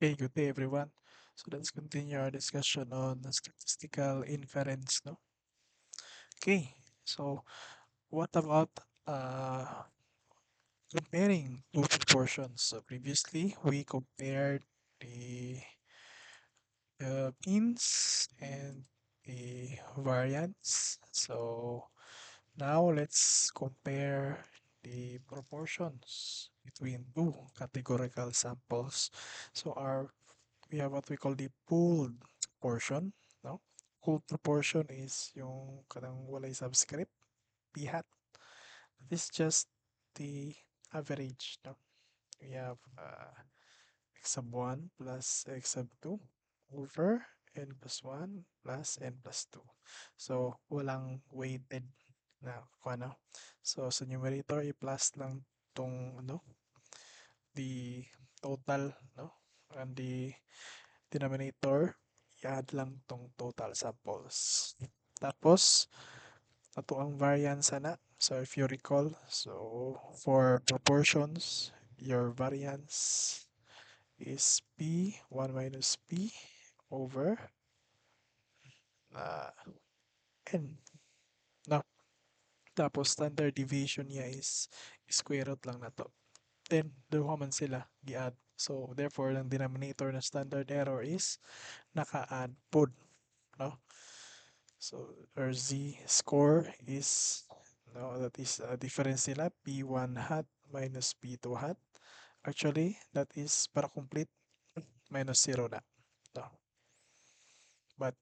Okay, good day everyone. So let's continue our discussion on the statistical inference, no? Okay, so what about comparing two proportions? So previously we compared the means and the variance. So now let's compare the proportions between two categorical samples. So we have what we call the pooled portion, no? Pooled proportion is yung kanang walay subscript, p hat. This is just the average, no? We have x sub 1 plus x sub 2 over n plus 1 plus n plus 2. So, walang weighted na kung ano. So, sa numerator, i-plus lang tong ano, the total, no? And the denominator, i-add lang tong total samples. Tapos, ato ang variance na. So, if you recall, so for proportions, your variance is P, 1 minus P over uh, N. No? Tapos, standard deviation niya is square root lang na to. Then, duha man sila, i-add. So, therefore, ang denominator na standard error is naka-add pod. No? So our z score is, no, that is a difference nila p1 hat minus p2 hat. Actually, that is para complete minus 0 na. No. But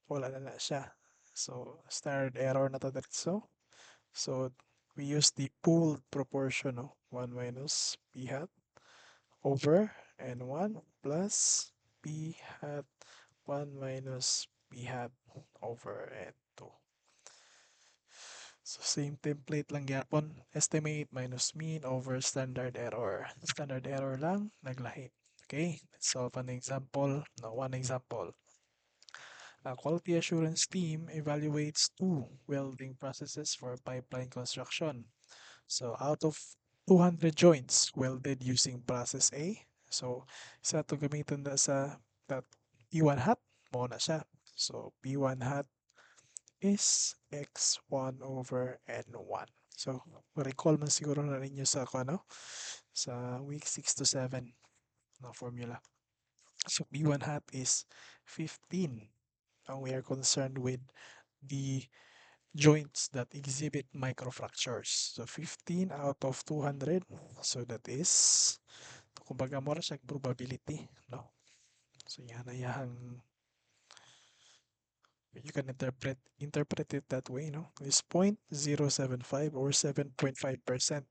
wala na siya. So standard error na to diretso. So we use the pooled proportion, no? 1 minus p hat over n1 plus p hat 1 minus p hat over n2. So same template lang gyapon. Estimate minus mean over standard error. Standard error lang, naglahi. Okay, let's solve an example. No, one example. A quality assurance team evaluates two welding processes for pipeline construction. So out of 200 joints welded using process A, so isa to gamiton na sa that P1 hat, mo na siya. So P1 hat is x1 over n1. So, recall man siguro na ninyo sa ano, sa week 6 to 7 na formula. So, b1 hat is 15. And we are concerned with the joints that exhibit microfractures. So, 15 out of 200. So, that is, kumbaga mo siya probability, no? So, yan na yung you can interpret it that way, no? It's 0.075 or 7.5%.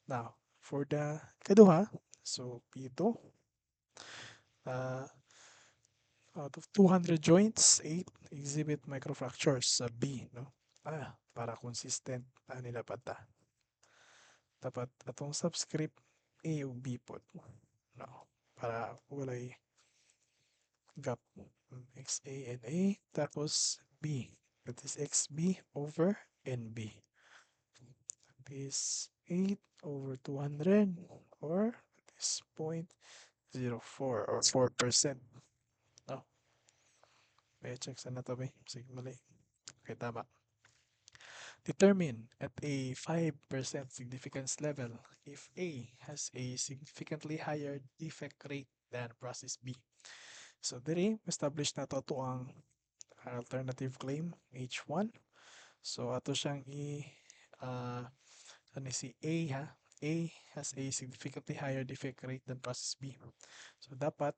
Now, for the kaduha, so P2, uh, out of 200 joints, 8 exhibit microfractures sa B, no? Para consistent nila pata. Dapat atong subscript A o B po, no? Para walay gap. XA and A, tapos B. That is XB over NB. That is 8 over 200 or that is 0.04 or 4%. No? May check sa na to ba? Sige, mali. Okay, tama. Determine at a 5% significance level if A has a significantly higher defect rate than process B. So, diri, establish na to ang alternative claim, H1. So, ato siyang ano si A ha? A has a significantly higher defect rate than process B. So, dapat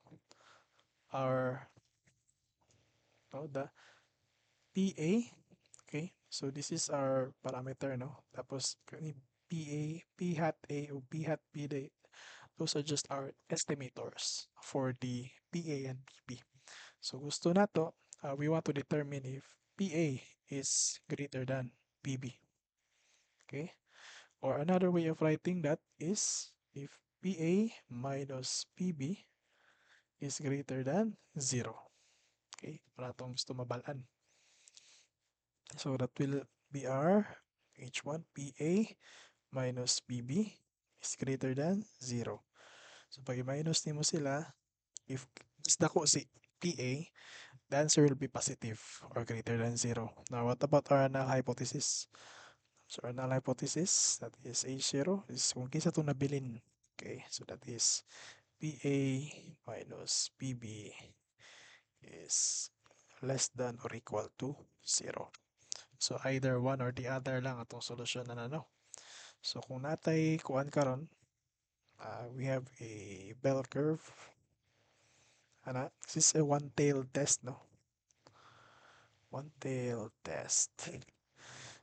our, the PA, okay? So, this is our parameter, no? Tapos, PA, P hat A o P hat B, those are just our estimators for the PA and PB. So, gusto nato, we want to determine if PA is greater than PB. Okay? Or another way of writing that is if PA minus PB is greater than 0. Okay? Para itong gusto mabalaan. So that will be our H1 PA minus PB is greater than 0. So pag minus nimo sila, If mas dako si PA, the answer will be positive or greater than 0. Now, what about our null hypothesis? So, our null hypothesis, that is H0, is kung kinsa itong nabilin. Okay, so that is PA minus PB is less than or equal to 0. So, either one or the other lang atong solusyon na ano. So, kung natay kuan karon, we have a bell curve. This is a one-tailed test, no? One-tailed test.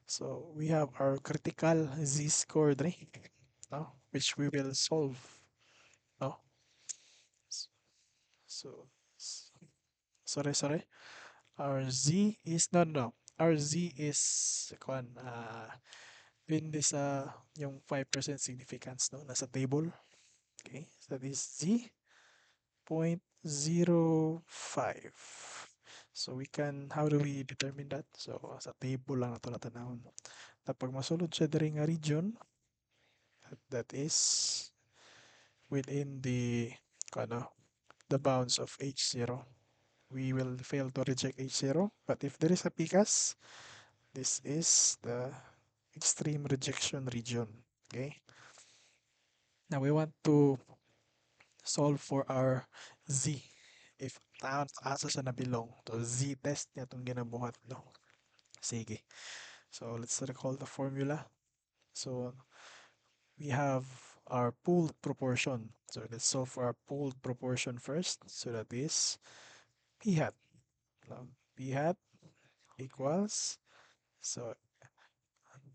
So we have our critical z-score, no? Which we will solve, no? S- So, sorry. Our z is, no. Our z is, kuan, in this, yung 5% significance, no? Nasa table. Okay, so this z 0.05. So we can, how do we determine that? So sa table lang nato natanawon. Tapos masulod siya diri nga region, that is within the ano, the bounds of H0. We will fail to reject H0, but if there is a PCAS, this is the extreme rejection region. Okay. Now we want to solve for our Z. If asa siya nabilong, to Z test niya itong ginabuhat, no? Sige. So let's recall the formula. So we have our pooled proportion. So let's solve for our pooled proportion first. So that is P hat. Now, P hat equals, so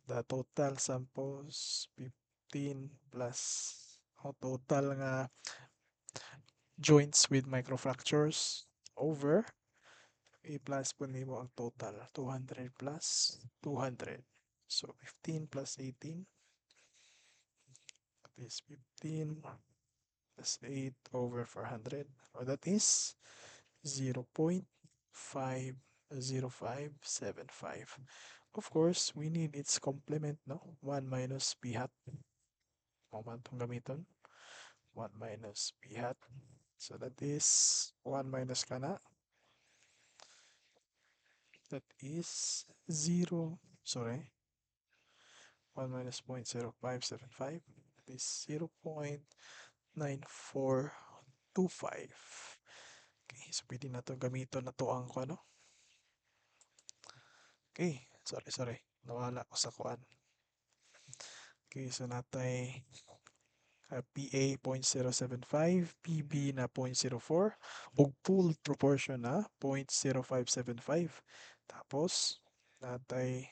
the total samples 15 plus total nga joints with microfractures over A plus po nimo ang total 200 plus 200. So 15 plus 18, that is 15 plus 8 over 400, or that is 0.50575. Of course, we need its complement, no? 1 minus p hat. Moment itong gamiton. 1 minus p hat. So that is 1 minus kana. That is 0, sorry, 1 minus 0.0575. That is 0.9425. Okay, so pwede na ito gamiton na to ang ano. Okay, sorry. Nawala ko sa kuan. Okay, so natay PA 0.075, PB na 0.04, ug pooled proportion na 0.0575. Tapos, natay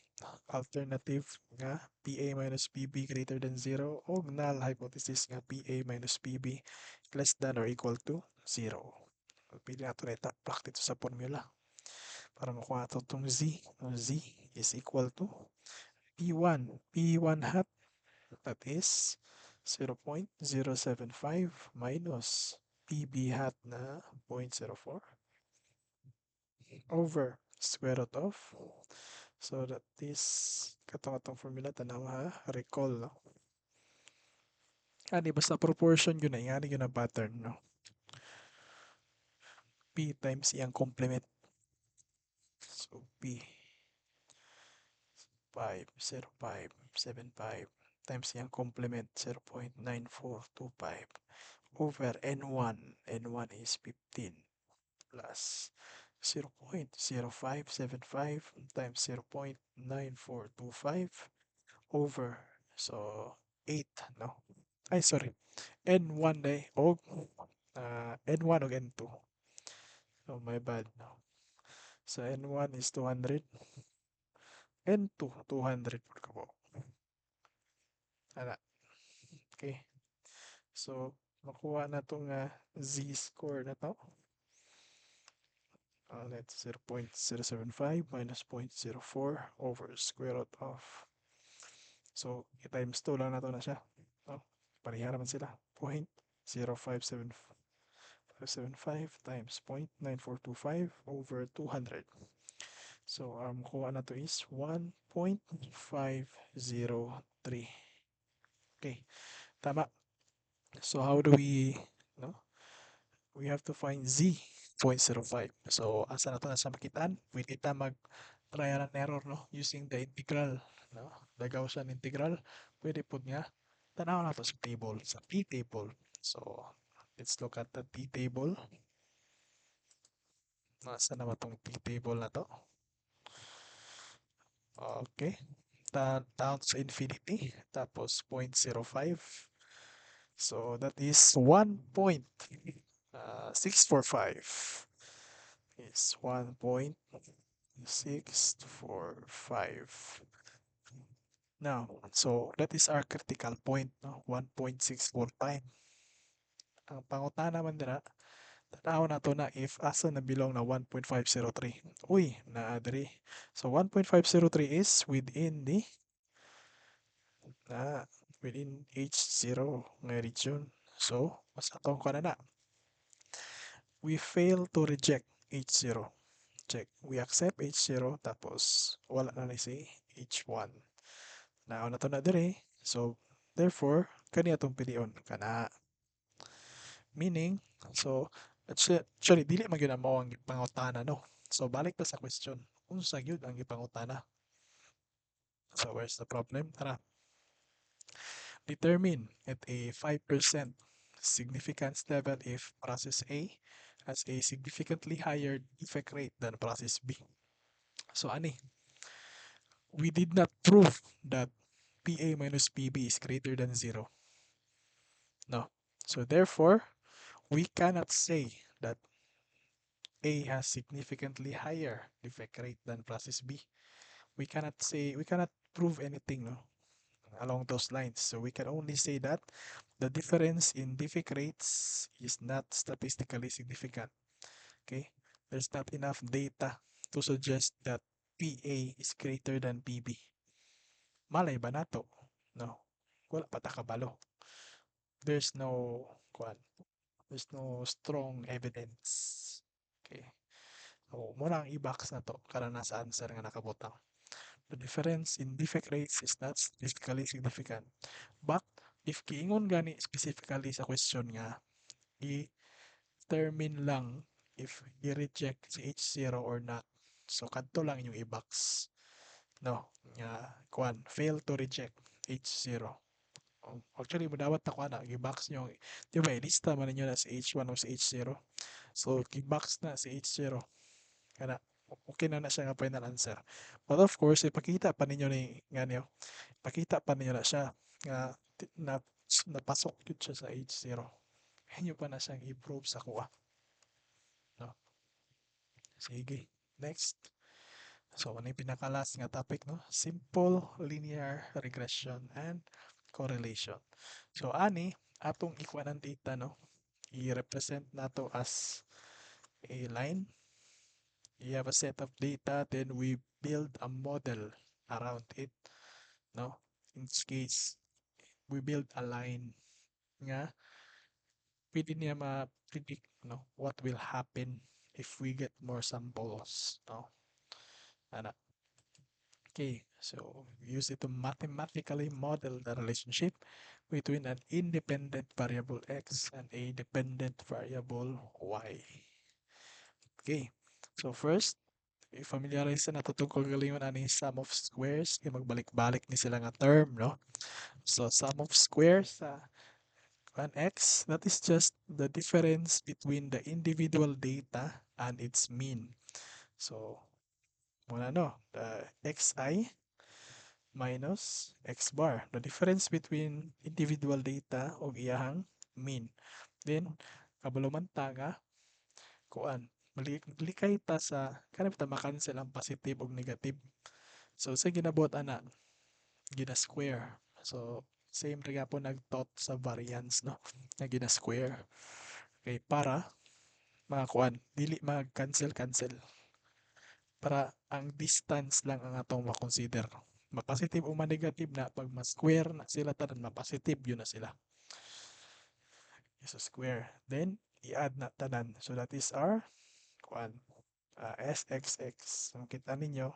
alternative nga PA minus PB greater than 0 o null hypothesis nga PA minus PB less than or equal to 0. Pili nato na itaplak dito sa formula para makuha ito itong Z. Z is equal to P1 hat, that is 0.075 minus PB hat na 0.04 over square root of, so that is katong formula tanaw ha, recall, no? Ani basta proportion yun na, yani yun na pattern, no? P times iyang complement. So P 50575 times iyang complement 0.9425 over N1. N1 is 15 plus 0.0575 times 0.9425 over, so 8, no? Ay, sorry. N1 og N1 og N2. So my bad, no? So N1 is 200, N2 200 pud ka po. Ana. Okay. So makuha na to nga z-score na to. Let's 0.075 minus 0.04 over square root of, so i-times 2 lang na to na siya, no? Pareha naman sila. 0.05775 times 0.9425 over 200. So ang kuha na to is 1.503. Okay, tama. So how do we, no? we have to find z 0.05. So asa na to nasa makitaan, pwede ta mag trial and error no using the integral no, the Gaussian integral. Pwede pud nga tanaw na to sa table, sa p table. So let's look at the p table. Nasa na ba tong p table na to? Okay, down sa infinity tapos 0.05. So that is 1.645 is 1.645. Now, so that is our critical point, no? 1.645. Ang pangutana man dira, tanaw na to na if asa na belong na 1.503. Uy, naa diri. So 1.503 is na within H0 nga region. So, mas atong ko na. We fail to reject H0. Check. We accept H0 tapos wala na ni si H1. Now na to na dire. So therefore kani atong pilion kana. Meaning so actually dili man gyud na mao ang pangutana no. So balik ta sa question. Unsa gyud ang ipangutana? So where's the problem? Tara. Determine at a 5% significance level if process A has a significantly higher defect rate than process B. So ani, we did not prove that PA minus PB is greater than 0. No. So therefore, we cannot say that A has significantly higher defect rate than process B. We cannot prove anything no, along those lines. So we can only say that the difference in defect rates is not statistically significant. Okay? There's not enough data to suggest that PA is greater than PB. Malay ba nato? No. Wala pa ta kabalo. There's no kwan. There's no strong evidence. Okay. So, muna ang i-box na to para nasa answer nga nakabutang. The difference in defect rates is not statistically significant. But, if kiingon gani specifically sa question nga, i-determine lang if i-reject si H0 or not. So, kadto lang yung i-box. No, nga, kwan, fail to reject H0. Actually, madawat na ko na, i-box nyo. Di ba, ilista man ninyo na si H1 o si H0. So, i-box na si H0. Kana, okay na siya nga final answer. But of course, ipakita pa ninyo ni, nga niyo, pakita pa ninyo na siya, nga, na, napasok yun siya sa H0. Kaya pa na siyang i-prove sa kuha. No? Sige, next. So, ano yung pinaka-last nga topic, no? Simple linear regression and correlation. So, ani, atong ikuan data, no? I-represent nato as a line. You have a set of data, then we build a model around it, no? In this case, we build a line nga pwede niya ma-predict, no? What will happen if we get more samples, no? Ana. Okay, so use it to mathematically model the relationship between an independent variable x and a dependent variable y. Okay, so first, i-familiarize na natutong galingon ani sum of squares, kaya magbalik-balik ni sila nga term, no? So sum of squares sa 1x, that is just the difference between the individual data and its mean. So, muna no, the xi minus x bar, the difference between individual data o iyahang mean. Then, kabuluman ta nga, kuan, malikay ta sa, kanip ta makancel ang positive o negative. So, sa ginabot ana, gina-square. So, same rin po nag-taught sa variance, no? Na gina-square. Okay, para mga kuan, dili mag-cancel-cancel. Para ang distance lang ang atong ma-consider. Ma-positive o ma-negative na, pag ma-square na sila tanan, ma-positive yun na sila. So, square. Then, i-add na tanan. So, that is our kuan, SXX. So, makita ninyo,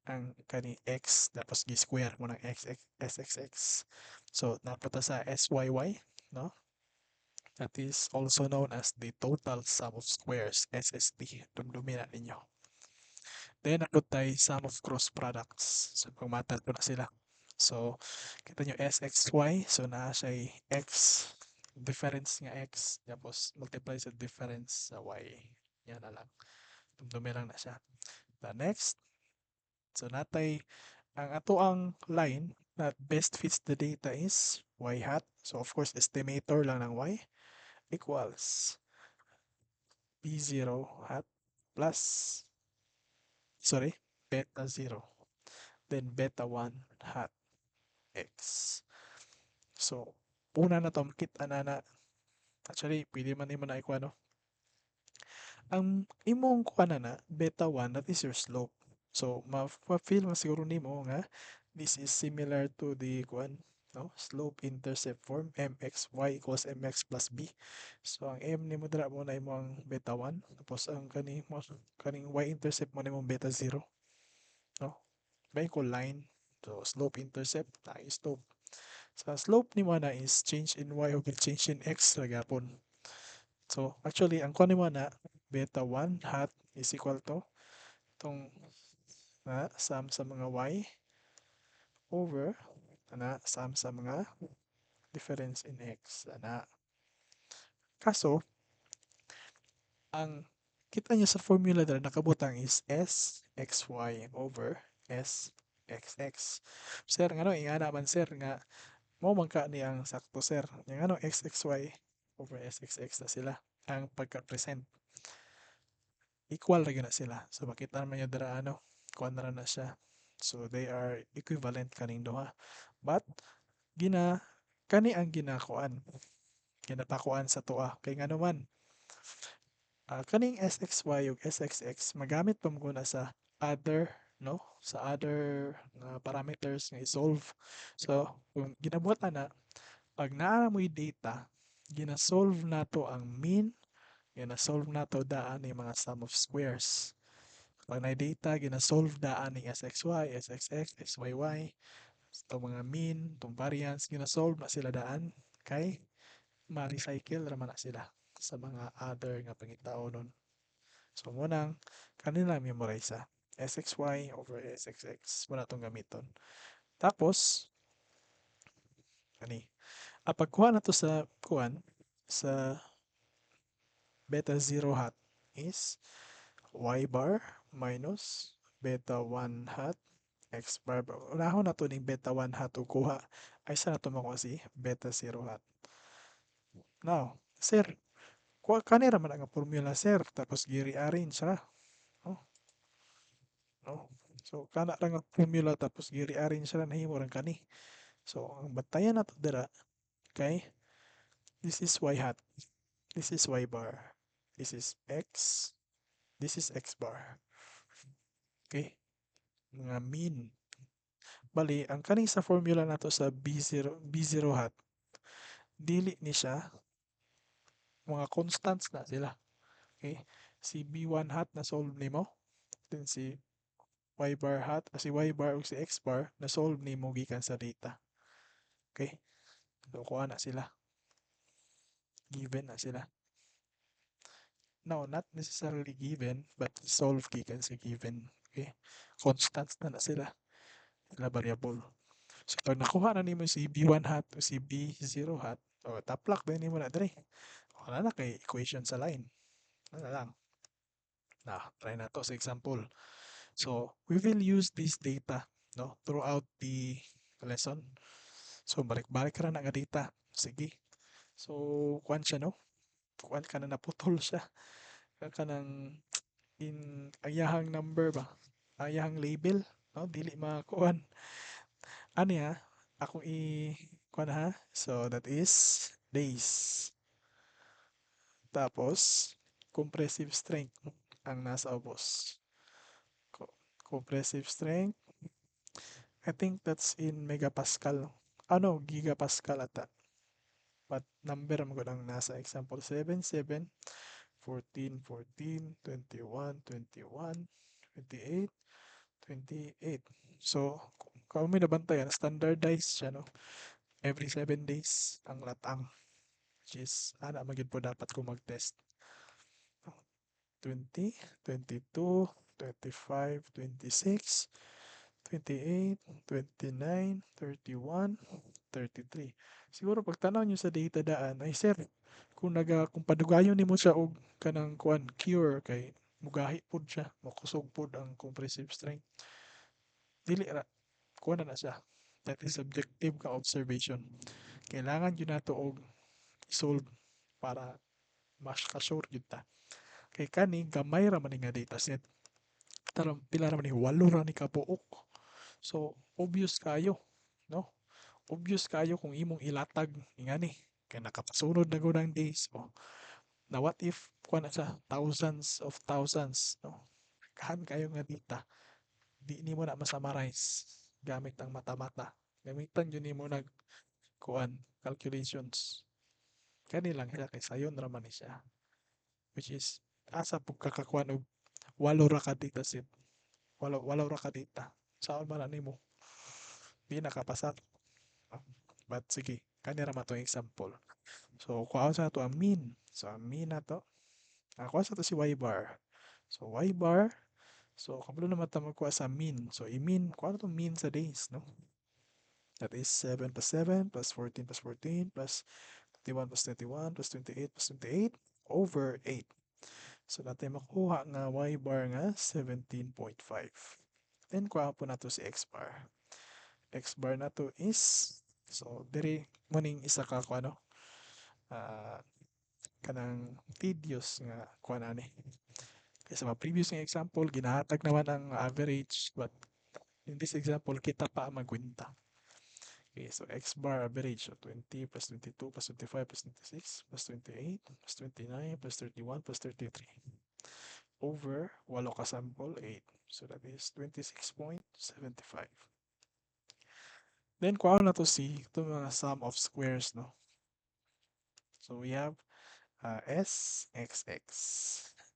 ang kani x tapos gi-square mo ng SXX. So napunta sa SYY, no? That is also known as the total sum of squares, SST. Dumdumi na ninyo. Then, ako tayo sum of cross products. So, pagmata ko na sila. So, kita nyo SXY. So, na siya X. Difference nga X. Tapos, multiply sa difference sa Y. Yan na lang. Dumdumi lang na siya. The next. So, natay ang ato ang line that best fits the data is Y hat. So, of course, estimator lang ng Y equals B0 hat plus, sorry, beta 0. Then beta 1 hat X. So, una na to, makita na actually, pwede man mo na ikuha, no? Ang imong kuha na beta 1, that is your slope. So, ma-feel mo siguro nimo nga, this is similar to the kuan, no? Slope-intercept form, mx, y equals mx plus b. So, ang m nimo dira mo na imong beta 1, tapos ang kaning y-intercept mo na imong beta 0, no? May ko line. So, slope-intercept, na slope. Sa slope ni mo na is change in y o change in x ra gyapon. So, actually, ang kuha ni mo na beta 1 hat is equal to itong sum sa mga y over sum sa mga difference in x. Kaso, ang kita niya sa formula na nakabutang is s xy over s xx. Sir, nga no, ingana man sir nga mo man ka ni ang sakto sir. Yung ano, xxy over sxx na sila ang pagka-present. Equal ra na sila. So makita naman yung dara ano, kuan na siya. So they are equivalent kaning duha. But kani ang ginakuan. Ginapakuan sa tuwa. Kay nga naman, kaning SXY ug SXX magamit pa mo na sa other, no? Sa other parameters nga i-solve. So kung ginabuhat na pag naa mo'y data, gina-solve nato ang mean, gina-solve nato daan ni mga sum of squares. Pag na data, gina-solve daan ni SXY, SXX, SYY, itong mga mean, itong variance, gina-solve na sila daan kay ma-recycle raman na sila sa mga other nga pangitaon nun. So munang kanila memorize SXY over SXX muna itong gamiton. Tapos kani pagkuha na to sa kuan sa beta 0 hat is y bar minus beta 1 hat x bar. Unahon na to ning beta 1 hat ug kuha ay sa nato makuha si beta 0 hat. Now, sir, kuha kanira man ang formula sir tapos gi-rearrange ra. Oh, no. So kana lang ang formula tapos gi-rearrange ra nahimo ra kani. So ang batayan nato dira kay this is y hat, this is y bar, this is x, this is x bar. Okay? Mga mean. Bali, ang kaning sa formula nato sa B0 hat, dili ni siya mga constants na sila. Okay? Si B1 hat na solve nimo, then si y bar hat, si y bar ug si x bar na solve nimo gikan sa data. Okay? So kuha na sila. Given na sila. No, not necessarily given, but solve gikan sa given. Okay? Constants na sila. Sila variable. So pag nakuha na nimo si B1 hat o si B0 hat, o taplak din nimo na diri. Wala na kay equation sa line. Ano lang. Try na to sa example. So, we will use this data, no, throughout the lesson. So, balik-balik ra na nga data. Sige. So, kuan siya, no? Kuan ka na naputol siya. Kanang ayahang number ba? Ayahang label, no? Dili makuan. Ano ya? Akong kuan ha? So, that is days. Tapos, compressive strength ang nasa ubos. Compressive strength, I think that's in megapascal. Ano, gigapascal ata. But number mo lang nasa example 7, 7, 14, 14, 21, 21, 28, 28. So, kung may nabantayan, standardized siya, no? Every 7 days ang latang. which is ana magid po dapat ko mag-test. 20, 22, 25, 26, 28, 29, 31, 33. Siguro pag tanaw nyo sa data daan, ay sir, kung padugayon nimo siya og kanang kuan cure kay mugahi pud siya, makusog pud ang compressive strength. Dili ra kuan na siya. That is subjective ka observation. Kailangan yun nato og solve para mas ka-sure yun ta. Kay kani gamay ra man ni nga dataset. Taram pila ra man ni 8 ra ni kabuok. So obvious kayo, no? Obvious kayo kung imong ilatag ingani kay nakapasunod na gud ang days. Oh, na what if kuan na sa thousands, no? Kahan kayo nga data. Di nimo na ma-summarize gamit ang mata-mata. Gamitan yun nimo nag kuan calculations. Kani lang siya kay sayon ra man ni siya. Which is asa pug kakakuan og 8 ra ka data set. Walo ra ka data. Saan man na nimo? Di nakapasa. But sige, kani ra matong example. So kuha sa to ang mean. So ang mean na to. Kuha sa to si y bar. So y bar. So kabalo naman ta magkuha sa mean. So i-mean, kuha na to mean sa days, no? That is 7 plus 7 plus 14 plus 14 plus 21 plus 21 plus 28 plus 28 over 8. So natin makuha nga y bar nga 17.5. Then kuha po na to si x bar. X bar na to is, so diri mo ning isa ka ko ano, ah, kanang tedious nga kuan ani. Kaya sa mga previous nga example, ginahatag naman ang average, but in this example, kita pa magwinta. Okay, so x bar average, so 20 plus 22 plus 25 plus 26 plus 28 plus 29 plus 31 plus 33 over walo ka sample 8. So that is 26.75. Then kuha na to si ito mga sum of squares, no? So we have S, X, X.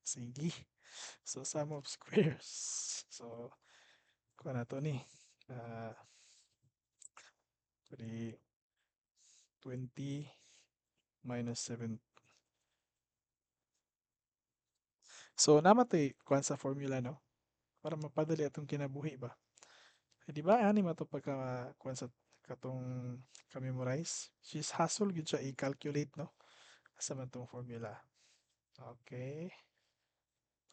Sige. So sum of squares. So kuha na to ni. Uh, 20 minus 7. So namatay kuha sa formula, no? Para mapadali atong kinabuhi ba? Eh, di ba ani mato pagka kuha sa katong ka-memorize? She's hassle gyud siya i-calculate, no? Asa man tong formula. Okay.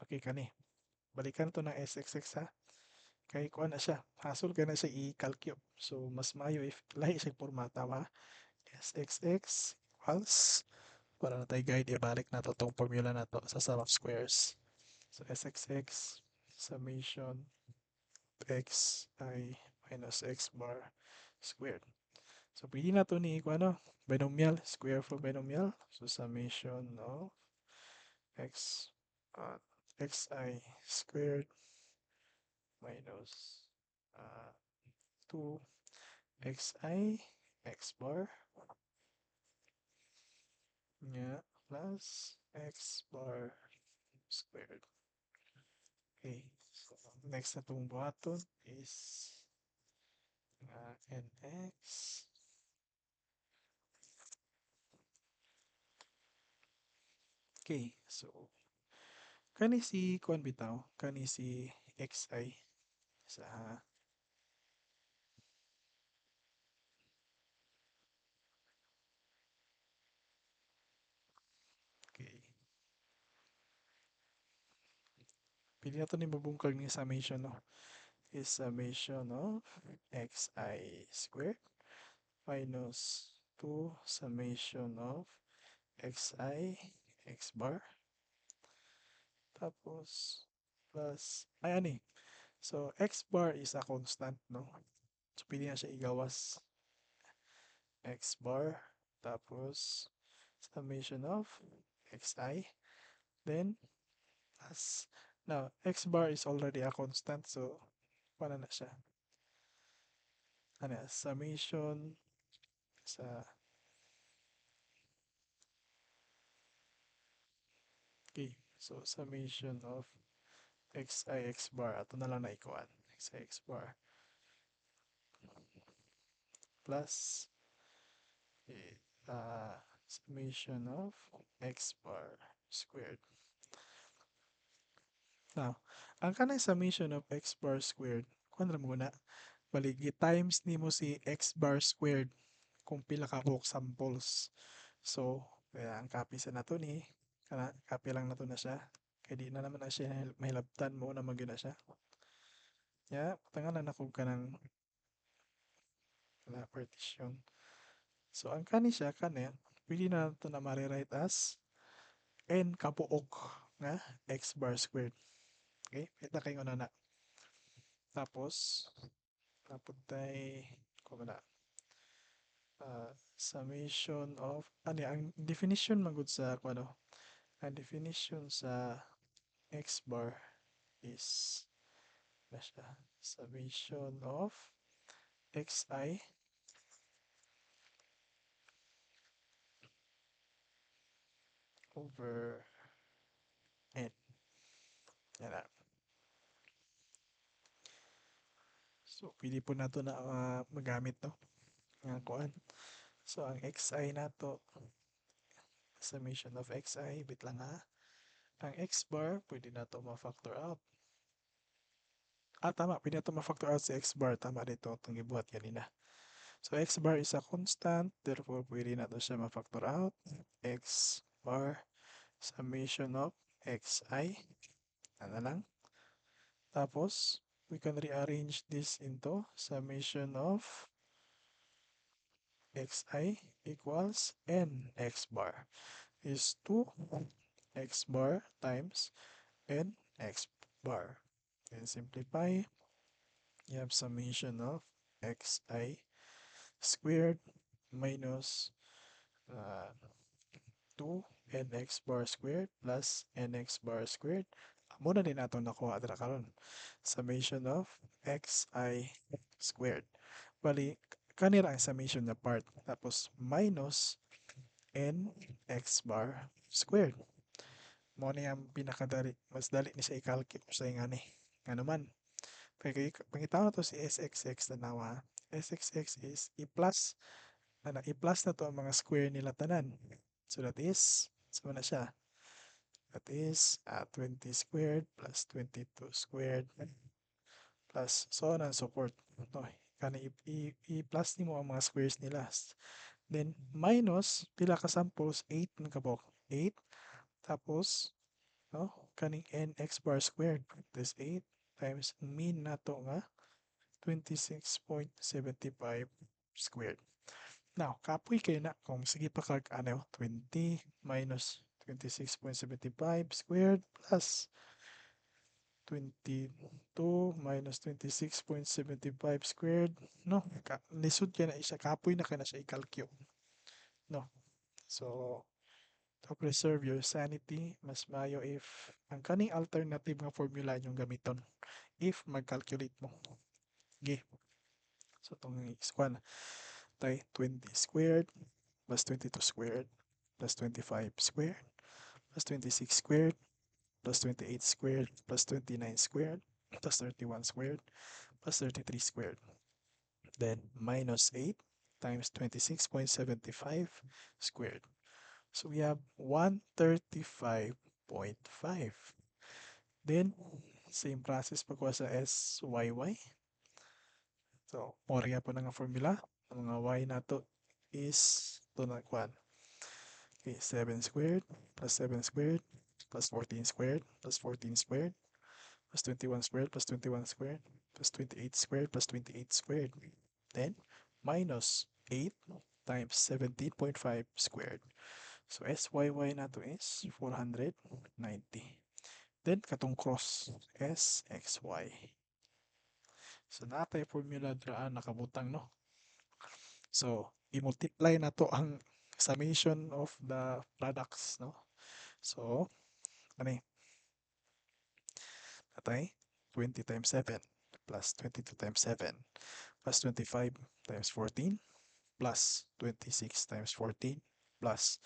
Okay kani. Balikan to ng SXX ha. Kay kuha na siya. Hassle ka na siya i-calculate. So mas maayo if lahi siya formata ba? SXX equals para na tayo guide ibalik na to tong formula na to sa sum of squares. So SXX summation xi minus x bar squared. So pwede na to ni ano, binomial, square for binomial. So summation of x xi squared minus 2 xi x bar yeah, plus x bar squared. Okay, so next na itong buhaton is nx. Okay, so kani si kuan bitaw, kani si xi sa okay. Pili na to ni mabungkag ni summation, no? Is summation of xi squared minus 2 summation of xi x bar tapos plus ay ani. So x bar is a constant, no? So pwede na siya igawas x bar tapos summation of xi then plus now x bar is already a constant so paano na siya ano summation sa okay so summation of xi x bar ato na lang na ikuan xi x bar plus summation of x bar squared. Now, ang kanang summation of x bar squared, kung mo na, baligi times nimo si x bar squared kung pila ka bulk samples. So, kaya ang copy sa nato ni, copy lang nato na siya. Kaya di na naman na siya mahilabtan mo na magyud na siya. Ya, patangalan ako ka ng partition. So, ang kani siya, kani, pwede na nato na ma-rewrite as n kabuok nga x bar squared. Okay? Kita kayo na. Tapos, napuntay, kung na, summation of, ano ang definition magud sa, ano, ang definition sa x bar is, na siya, summation of xi over n. Yan na. So, pwede po nato na magamit to. Nga kuan. So, ang xi nato, summation of xi, bit lang ha. Ang x bar, pwede nato ma-factor out. Tama. Pwede nato ma-factor out si x bar. Tama dito. Itong gibuhat kanina. So, x bar is a constant. Therefore, pwede nato siya ma-factor out. X bar summation of xi. Ano lang. Tapos, we can rearrange this into summation of xi equals n x bar is 2 x bar times n x bar. And simplify, you have summation of xi squared minus 2 nx bar squared plus nx bar squared. Muna din nato nakuha dira karon. Summation of xi squared. Bali, kanira ang summation na part. Tapos minus nx bar squared. Mo ni ang pinakadali, mas dali ni siya i-calculate sa ingani. Ano man. Pangitaw na to si SXX na nawa. SXX is i-plus i-plus na to ang mga square nila tanan. So that is, so na siya. That is 20 squared plus 22 squared plus so on and so forth. No, kani i-plus nimo ang mga squares nila. Then minus pila ka samples 8 ng kabok. 8 tapos no kaning nx bar squared. This 8 times mean nato nga 26.75 squared. Now, kapoy kayo na kung sige pa kag ano, 20 minus 26.75 squared plus 22 minus 26.75 squared. No, lisod ka na isa, kapoy na ka na siya i-calculate. No. So, to preserve your sanity, mas mayo if ang kaning alternative nga formula yung gamiton if mag-calculate mo. Okay. So, itong iskuan tay 20 squared plus 22 squared plus 25 squared plus 26 squared plus 28 squared plus 29 squared plus 31 squared plus 33 squared. Then minus 8 times 26.75 squared. So we have 135.5. Then, same process pagkuha sa SYY. So, orya po na nga formula. Ang mga y nato is ito na kwan. Okay, 7 squared plus 7 squared plus 14 squared plus 14 squared plus 21 squared plus 21 squared plus 28 squared plus 28 squared. Then, minus 8 times 17.5 squared. So, SYY nato is 490. Then, katong cross, SXY. So, natay formula dra nakabutang, no? So, i-multiply na to ang summation of the products, no? So, ano natay 20 times 7 plus 22 times 7 plus 25 times 14 plus 26 times 14 plus.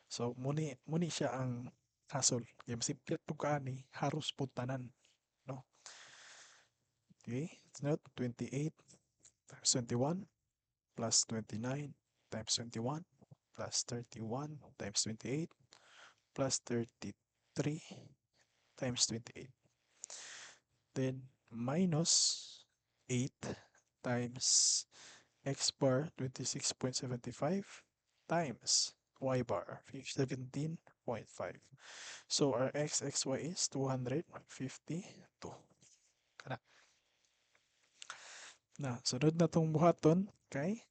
So, muni siya ang hasol. Yung simple to ni haros putanan, no? Okay, it's not 28 times 21 plus 29 times 21 plus 31 times 28 plus 33 times 28. Then minus 8 times x bar 26.75 times y bar 17.5. So our xy is 252. Kana. Na, sunod na tong buhaton kay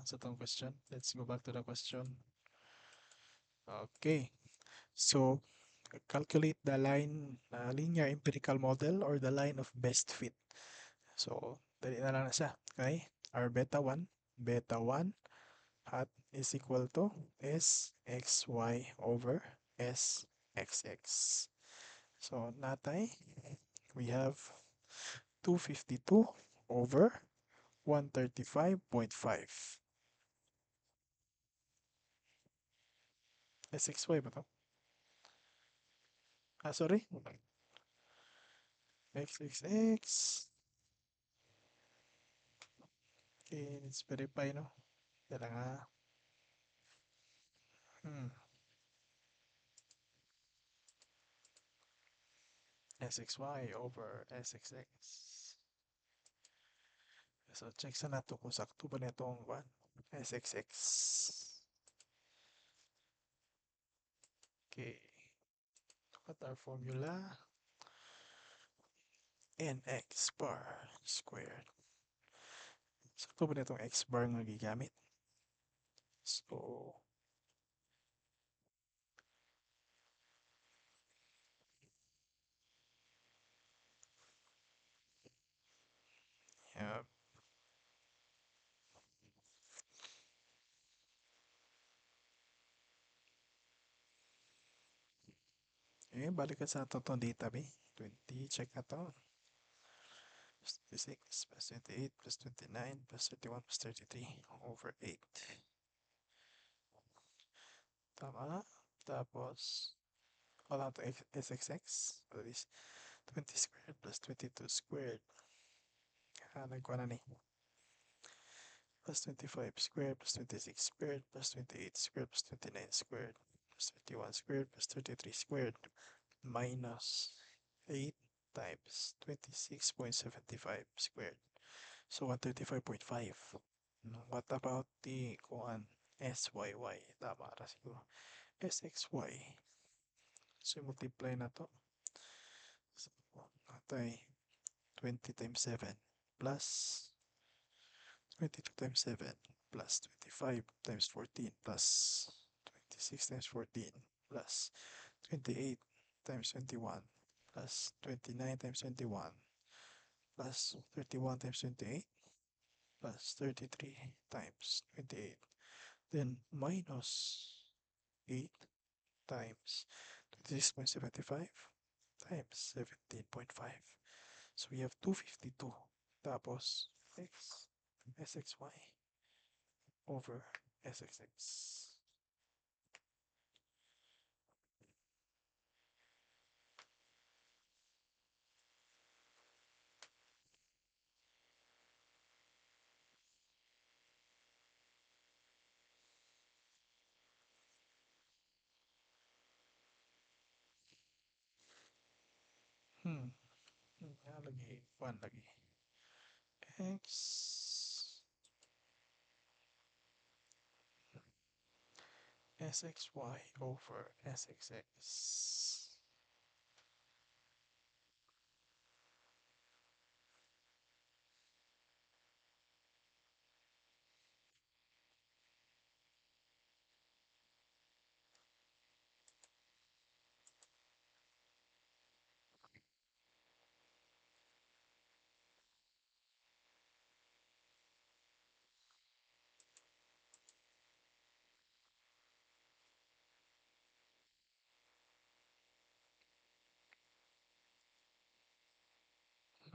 sa tong question. Let's go back to the question. Okay. So calculate the line linear empirical model or the line of best fit. So dali na lang na siya. Okay? Our beta 1 hat is equal to SXY over SXX. So natay, we have 252 over 135.5. SXY ba to? Sorry. XXX. Okay, let's verify, no? Dala nga. Hmm. SXY over SXX. So, check sa nato kung sakto ba nitong SXX. Okay. Look at our formula. NX bar squared. Sakto ba nitong X bar nga gigamit? So, yeah. Okay, balik ka sa ato itong data, be. 20, check na to. Plus 26 plus 28 plus 29 plus 31 plus 33 over 8. Tama. Tapos, wala to SXX. That is 20 squared plus 22 squared. Nagkuha na ni. Plus 25 squared plus 26 squared plus 28 squared plus 29 squared plus 31 squared plus 33 squared minus 8 times 26.75 squared. So 135.5. What about the kuan SYY? Tama ra siguro. SXY. So multiply na to. So, natay 20 times 7 plus 22 times 7 plus 25 times 14 plus 26 times 14 plus 28 times 21 plus 29 times 21 plus 31 times 28 plus 33 times 28. Then minus 8 times 26.75 times 17.5. So we have 252. Tapos SXY over SXX. Hmm. Lagi. 1 lagi. X SXY over SXX.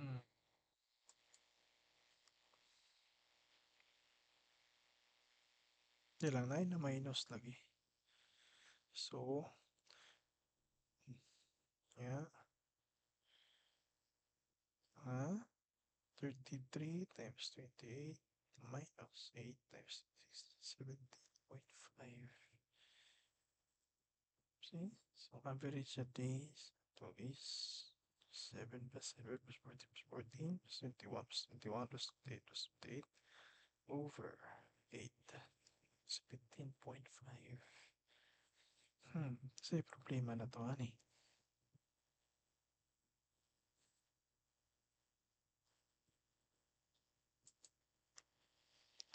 Hmm. Di lang 9 na minus lagi. So, yeah. 33 times 28 minus 8 times 6, 17. 17.5. See? So average a days to is 7 plus 7 plus 14 plus 14 plus 21 plus 21 plus 8 plus 8 over 8. 17.5. Kasi problema na to, ani.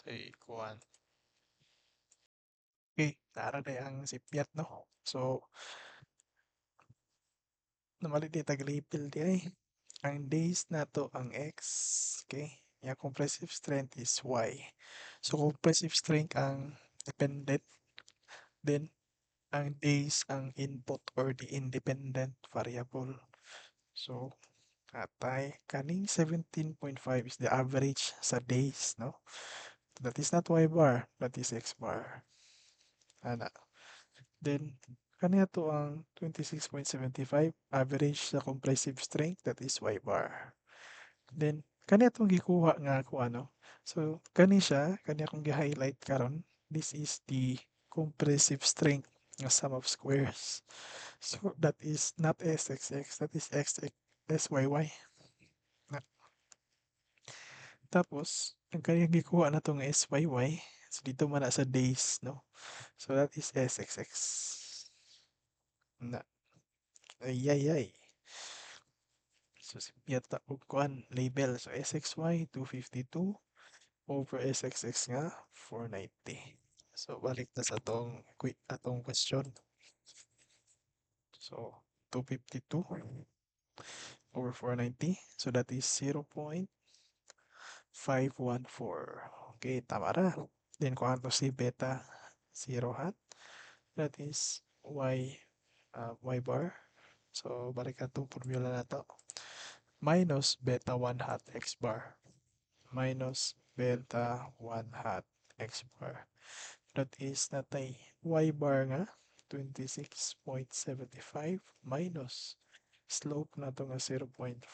Ay, kuhan. Okay, nara na ang sipyat, no? So, namali di taglipil di ay. Ang days na to ang X. Okay? Yung compressive strength is Y. So, compressive strength ang dependent. Then, ang days ang input or the independent variable. So, atay, kaning 17.5 is the average sa days, no? That is not Y bar, that is X bar. Ana. Then, kaniya to ang 26.75 average sa compressive strength, that is Y bar. Then, kaniya itong gikuha nga ako ano. So, kani siya, kaniya kong gi-highlight karon. This is the compressive strength nga sum of squares. So, that is not SXX, that is SYY. Na. Tapos, ang kanyang gikuha na itong SYY, so dito man na sa days, no? So, that is SXX. Na. Ay. So, siyata og kuan label. So, SXY 252 over SXX nga 490. So, balik na sa atong question. So, 252 over 490. So, that is 0.514. Okay, tama ra. Then, kung ano si beta 0 hat, that is y bar. So, balik na itong formula na to. Minus beta 1 hat x bar. Minus beta 1 hat x bar. That is natay y bar nga 26.75 minus slope na to nga 0.514.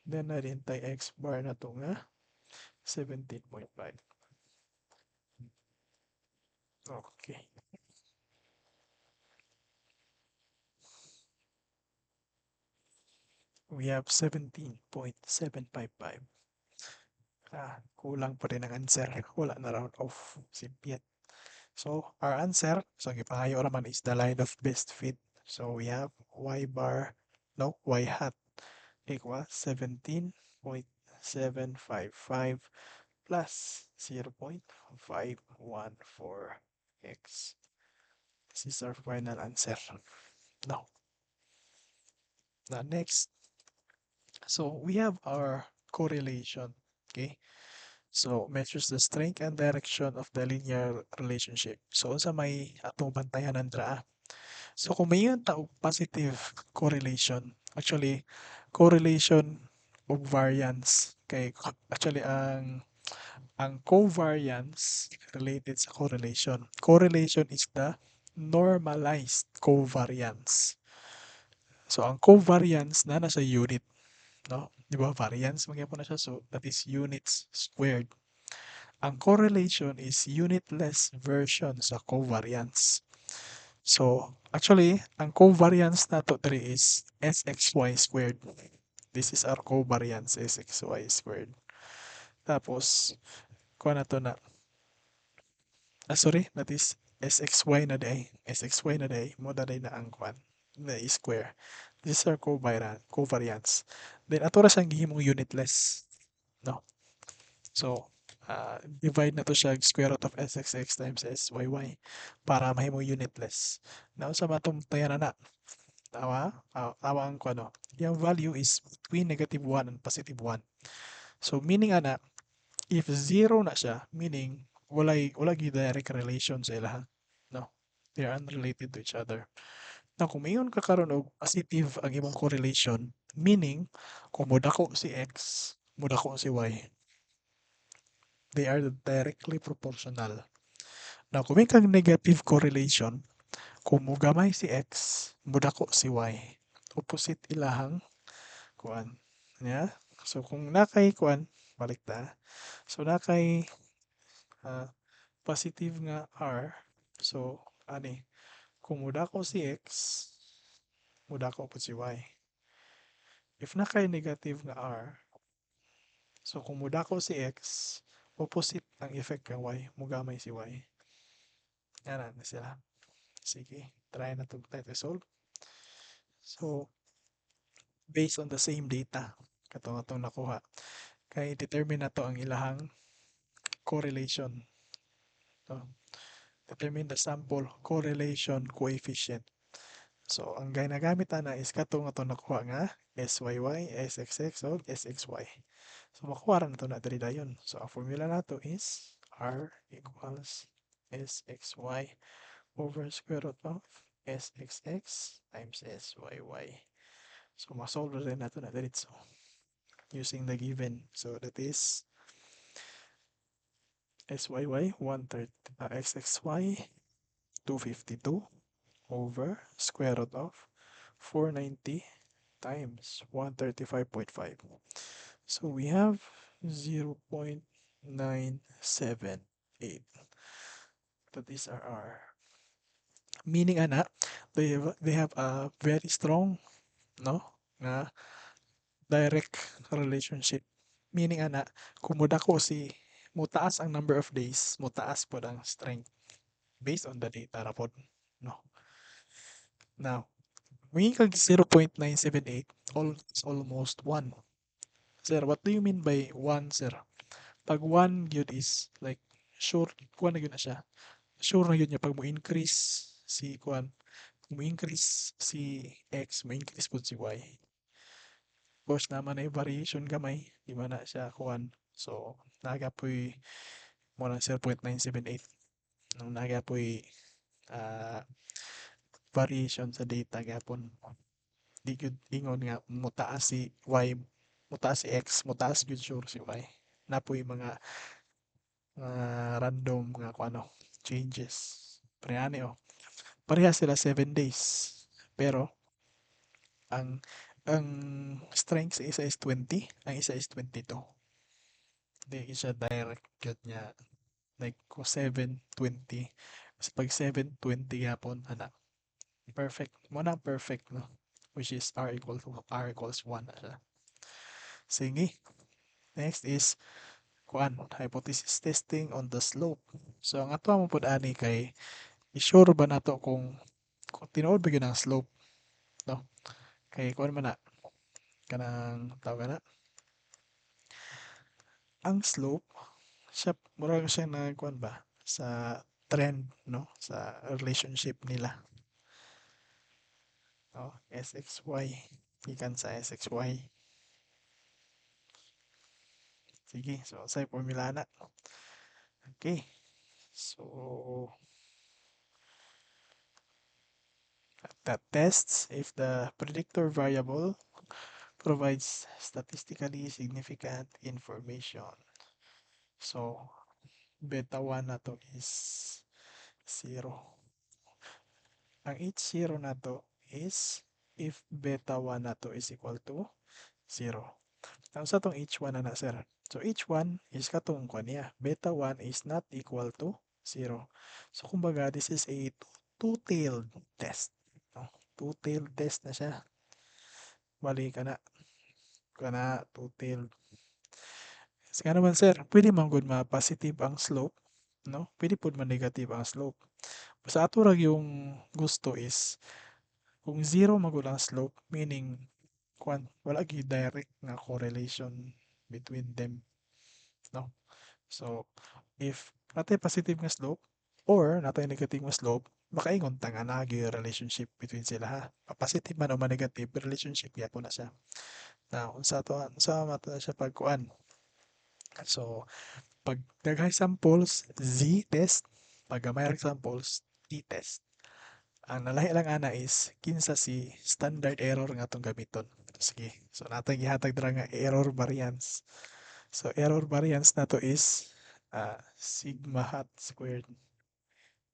Then na rin tay x bar na to nga 17.5. Okay. We have 17.755. Kulang pa rin ang answer. Wala na round off. Simpiat. So, our answer, so gipangayo raman is the line of best fit. So, we have y bar, no, y hat equals 17.755 plus 0.514x. This is our final answer. Now, the next, so we have our correlation, okay? So, measures the strength and direction of the linear relationship. So, sa may atong bantayan andra. So, kung mayroon taong positive correlation, actually, correlation o variance, kay actually ang covariance related sa correlation. Correlation is the normalized covariance. So, ang covariance na nasa unit, no? Di ba? Variance, magyapon na siya. So, that is units squared. Ang correlation is unitless version sa covariance. So, actually, ang covariance nato diri is SXY squared. This is our covariance, SXY squared. Tapos, kuha na to na, sorry, that is SXY na day. SXY na day, mo na day na ang kuan, na square. This is our covariance. Then, ato ra siyang gihimong unitless. No? So, divide na to siya square root of SXX times SYY para mahimong unitless. Now, sa matong tayan na tawa ang ano, yung value is between negative 1 and positive 1. So, meaning ana, if 0 na siya, meaning wala direct relation sa ilaha. No? They are unrelated to each other. Now, kung mayon kakaroon og positive ang imong correlation, meaning, kung mudako si X, mudako si Y, they are directly proportional. Now, kung may kang negative correlation, kung mugamay si X, mudako si Y. Opposite ilahang kuan. Yeah? So, kung nakay kuan, balik ta. So, nakay positive nga R, so ani, kung mudako si X, mudako po si Y. If nakay negative nga R, so kung mudako si X, opposite ang effect ng Y, mugamay si Y. Yan na sila. Sige, try na to solve. So, based on the same data, katong atong nakuha, kay determine na to ang ilahang correlation. So, determine the sample correlation coefficient. So, ang ginagamit na is katong atong nakuha nga SYY, SXX, o SXY. So, makuha na to na dali dayon. So, ang formula nato is R equals SXY over square root of SXX times SYY. So, masolve rin nato na diretso using the given. So, that is SYY 130, XXY 252 over square root of 490 times 135.5. So we have 0.978. That is our R. Meaning ana, they have a very strong, no, nga direct relationship. Meaning ana, kung mudako si mutaas ang number of days, mutaas po ang strength based on the data rapod, no. Now, may kag 0.978, almost 1. Sir, what do you mean by 1, sir? Pag 1 yun is like sure kuan na yun na siya. Sure na yun niya pag mo increase si kuan, mo increase si X, mo increase pud si Y. Of course naman ay variation gamay, di man na siya kuan. So, nagapoy mo lang 0.978. Nung nagapoy variation sa data gapon. Di gyud ingon nga mutaas si Y, mutaas si X, mutaas gyud sure si Y. Napoy mga random nga kung ano, changes. Pre ani oh. Pareha sila 7 days. Pero ang strength sa isa is 20, ang isa is 22. Hindi siya direct yun niya. Like kung 7:20, kasi pag 7:20 yapon ana, perfect mo na perfect no, which is R equals 1 na siya. Sige, next is kuan hypothesis testing on the slope. So ang ato mo pud ani kay i-sure ba nato kung tinuod ba gyud ang slope, no? Kay kuan man na kanang tawag na ang slope siya mura siya na kuan ba sa trend, no, sa relationship nila, no, SXY ikan sa SXY. Sige, so sa formula na. Okay, so that tests if the predictor variable provides statistically significant information. So beta 1 na to is 0. Ang H0 na to is if beta 1 na to is equal to 0. Ang sa tong H1 na sir. So H1 is katong kwa niya. Beta 1 is not equal to 0. So kumbaga this is a two-tailed test. No? Two-tailed test na siya. Bali ka na. Two-tailed. Kasi nga naman sir, pwede man good ma-positive ang slope. No? Pwede po man negative ang slope. Sa ato rag yung gusto is kung 0 magud ang slope, meaning wala gyud direct nga correlation between them, no? So if natay positive nga slope or natay negative nga slope, makaingon ta nga naa gyud relationship between sila ha. Positive man o negative, relationship gyapon na siya. Now unsa mato na siya pagkuan. So pag daghay samples, Z test, pag gamay ra samples, T test. Ang nalahi lang ana is kinsa si standard error nga atong gamiton. Sige. So natay gihatag dira nga error variance. So error variance nato is sigma hat squared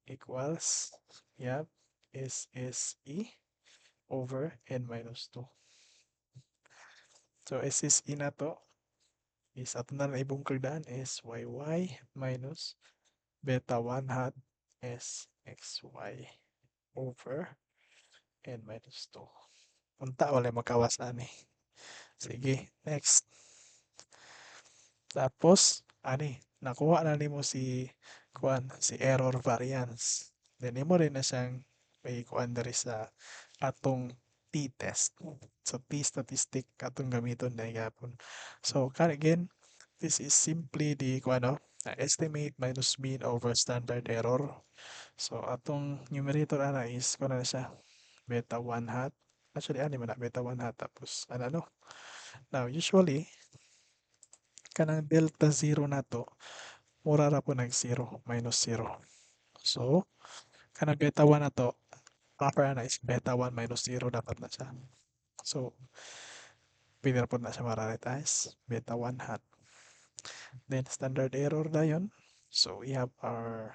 equals SSE over n minus 2. So SSE nato is ato na lang ibong kagdaan is YY minus beta 1 hat SXY over n minus 2. Unta, wala makawas ani. Sige, next. Tapos, ani, nakuha na nimo si si error variance. Then nimo rin na siyang may kuan diri sa atong t-test. So t-statistic atong gamiton na gyapon. So again, this is simply the estimate minus mean over standard error. So atong numerator ana is na siya beta 1 hat. Actually ani man na beta 1 hat tapos ano. Now usually kanang delta 0 nato mura ra po nag 0 minus 0. So kanang beta 1 nato proper na is beta 1 minus 0 dapat na siya. So pwede na po na siya ma-relatize beta 1 hat. Then standard error na yun. So we have our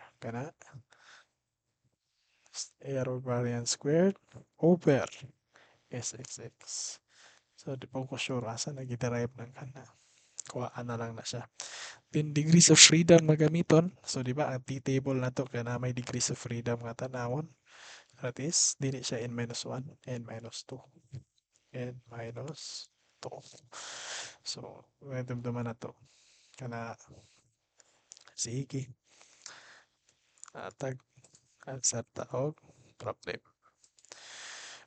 error variance squared over SXX. So di po ko sure asa nag-derive ng kuhaan na lang na siya. Then degrees of freedom magamiton. So di ba ang t-table na to kaya na may degrees of freedom nga tanawon. That is, dili siya n minus 1, n minus 2, n minus 2. So, dumduman na to. Kana, sige. Tag, answer taog, problem.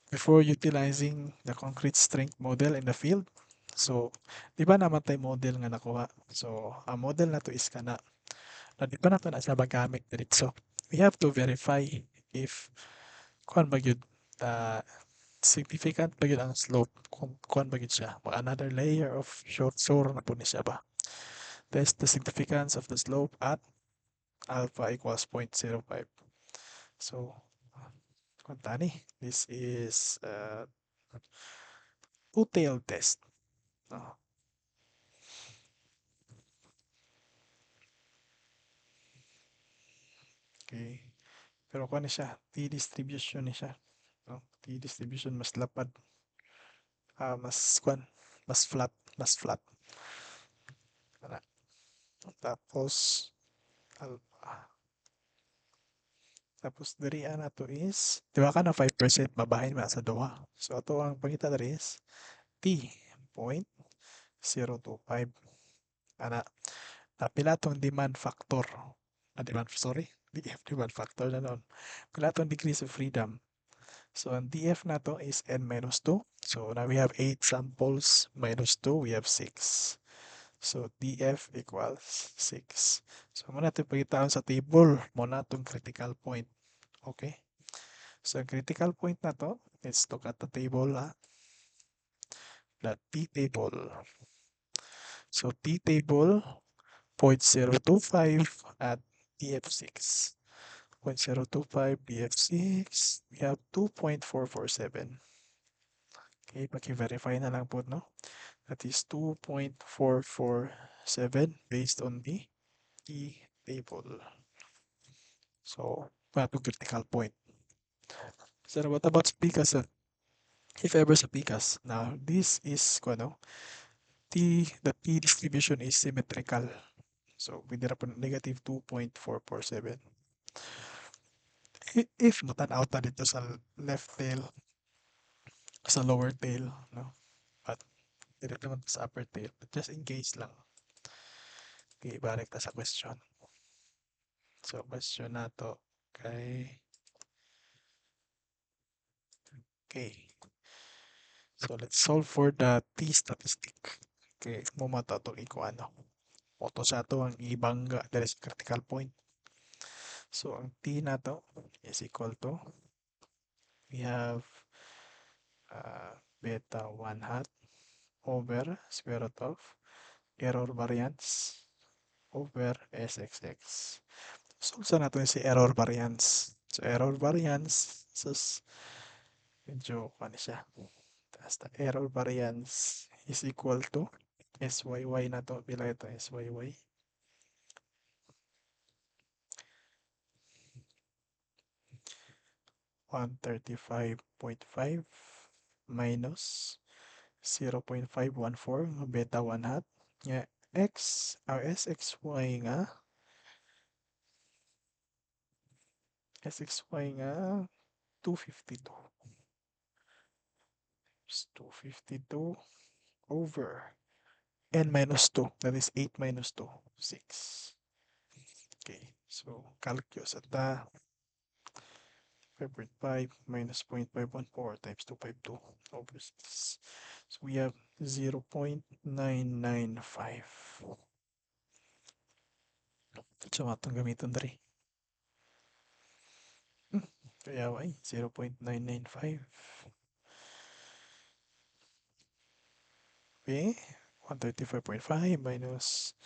Before utilizing the concrete strength model in the field, so, di ba naman tayo model nga nakuha? So, ang model na to is kana. Na di ba na to na siya magamit diretso? We have to verify if kuan ba gyud significant ba gyud ang slope kung kuan ba gyud siya. Another layer of short sure na po ni siya ba. Test the significance of the slope at alpha equals 0.05. So, kung tani, this is two-tailed test. No? Okay. Pero kuan ni siya, t-distribution ni siya. No? T-distribution mas lapad. Mas kuan, mas flat. Ana. Tapos, alpha. Tapos diri ana to is, di ba ka na 5% mabahin man sa duha. So ato ang pangita diri is t 0.025. Ana, napila tong demand factor. DF demand factor na nun. Pila tong degrees of freedom. So ang DF na to is n minus 2. So now we have 8 samples minus 2, we have 6. So DF equals 6. So muna ito pagkitaon sa table, muna itong critical point. Okay? So critical point na to, let's look at the table the t-table. So t-table 0.025 at df6. 0.025 df6, we have 2.447. Okay, paki-verify na lang po, no? That is 2.447 based on the t-table. So, to critical point. So, what about PCAS? If ever sa PCAS, now this is, the t distribution is symmetrical. So, pwede na po negative 2.447. If matanaw ta dito sa left tail, sa lower tail, no? But, dito naman sa upper tail. But just in case lang. Okay, balik ta sa question. So, question na to kay okay. So, let's solve for the t statistic. Okay, mumata to ikuano. Moto sa to ang ibangga dahil sa critical point. So, ang t na to is equal to, we have beta 1 hat over square root of error variance over SXX. So, saan natin si error variance? So, error variance, medyo siya. Tapos, error variance is equal to SYY na to. Bila ito, SYY. 135.5 minus 0.514 beta 1 hat. Nga x, SXY nga SXY nga 252. It's 252 over n minus 2. That is 8 minus 2, 6. Okay, so calculus at the 5.5 minus 0.514 times 252 over 6. So we have 0.995. So atong gamiton diri. Kaya why 0.995. Okay, 135.5 minus,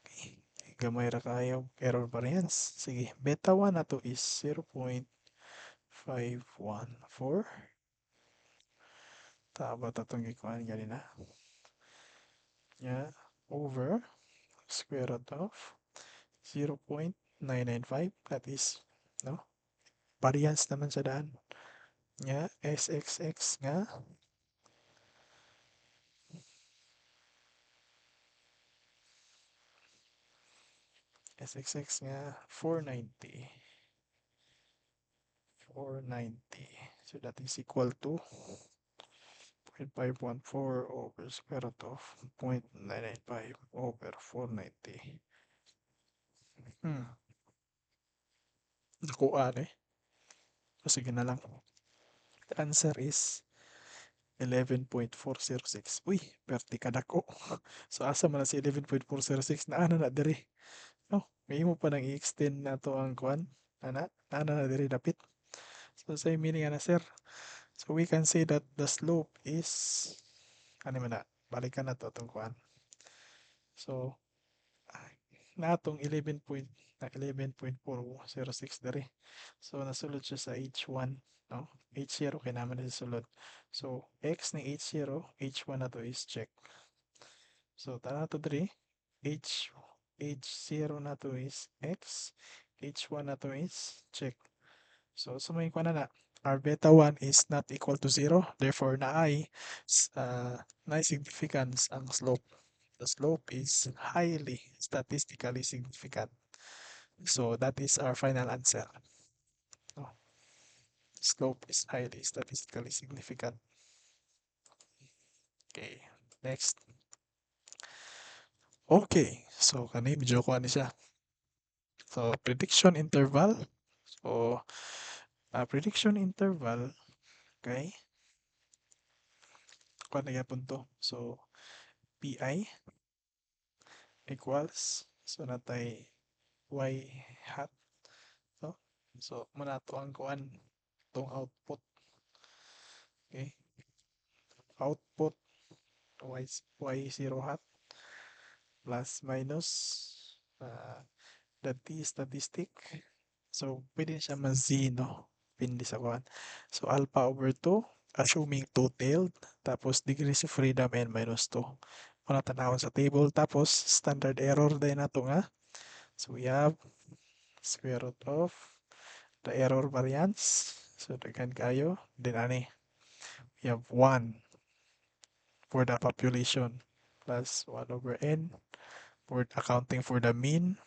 okay, gamay ra kayo error variance. Sige, beta 1 na to is 0.514. Tama tatong gikuan ganina. Yeah, over square root of 0.995. That is, no? Variance naman sa daan. Yeah, SXX nga SXX nga 490. 490. So that is equal to 0.514 over square root of 0.995 over 490. Nakuha eh. So sige na lang. The answer is 11.406. Uy, perti ka dako. So asa man na si 11.406 na ana na diri. Oh, may mo pa nang i-extend na to ang kuan. Ana na diri dapit. So say meaning ana sir. So we can say that the slope is, ano man na, balikan na to itong kuan. So natong 11.406 diri. So nasulod siya sa H1, no? H0 kay naman na sulod. So x ni H0, H1 na to is check. So tara to diri, H0 na to is x, H1 na to is check. So sumay ko na our beta 1 is not equal to 0, therefore na significance ang slope. The slope is highly statistically significant. So that is our final answer. No? Slope is highly statistically significant. Okay, next. Okay, so kani medyo ko ani siya. So prediction interval. So prediction interval, okay? Kuha na yapon to. So PI equals, so natay y hat to. So muna to ang kuan tong output. Okay? Output y0 hat plus minus the t statistic. So pwede siya ma-z, no? Pindi sa kuan. So alpha over 2 assuming two-tailed tapos degrees of freedom n minus 2. Muna tanawon sa table tapos standard error din nato nga. So we have square root of the error variance. So daghan kayo. Then ani, we have 1 for the population plus 1 over n for accounting for the mean.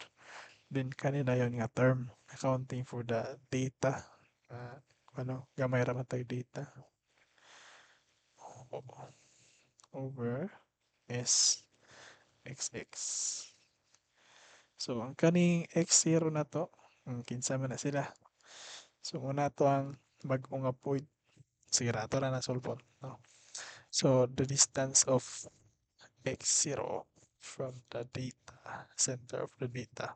Then kanina yon nga term accounting for the data. Gamay ra man tayo data. Over S XX. So ang kaning X0 na to, kinsa man na sila. So una to ang bag-o nga point. Sige na, ito na nasolve, no? So the distance of X0 from the data, center of the data.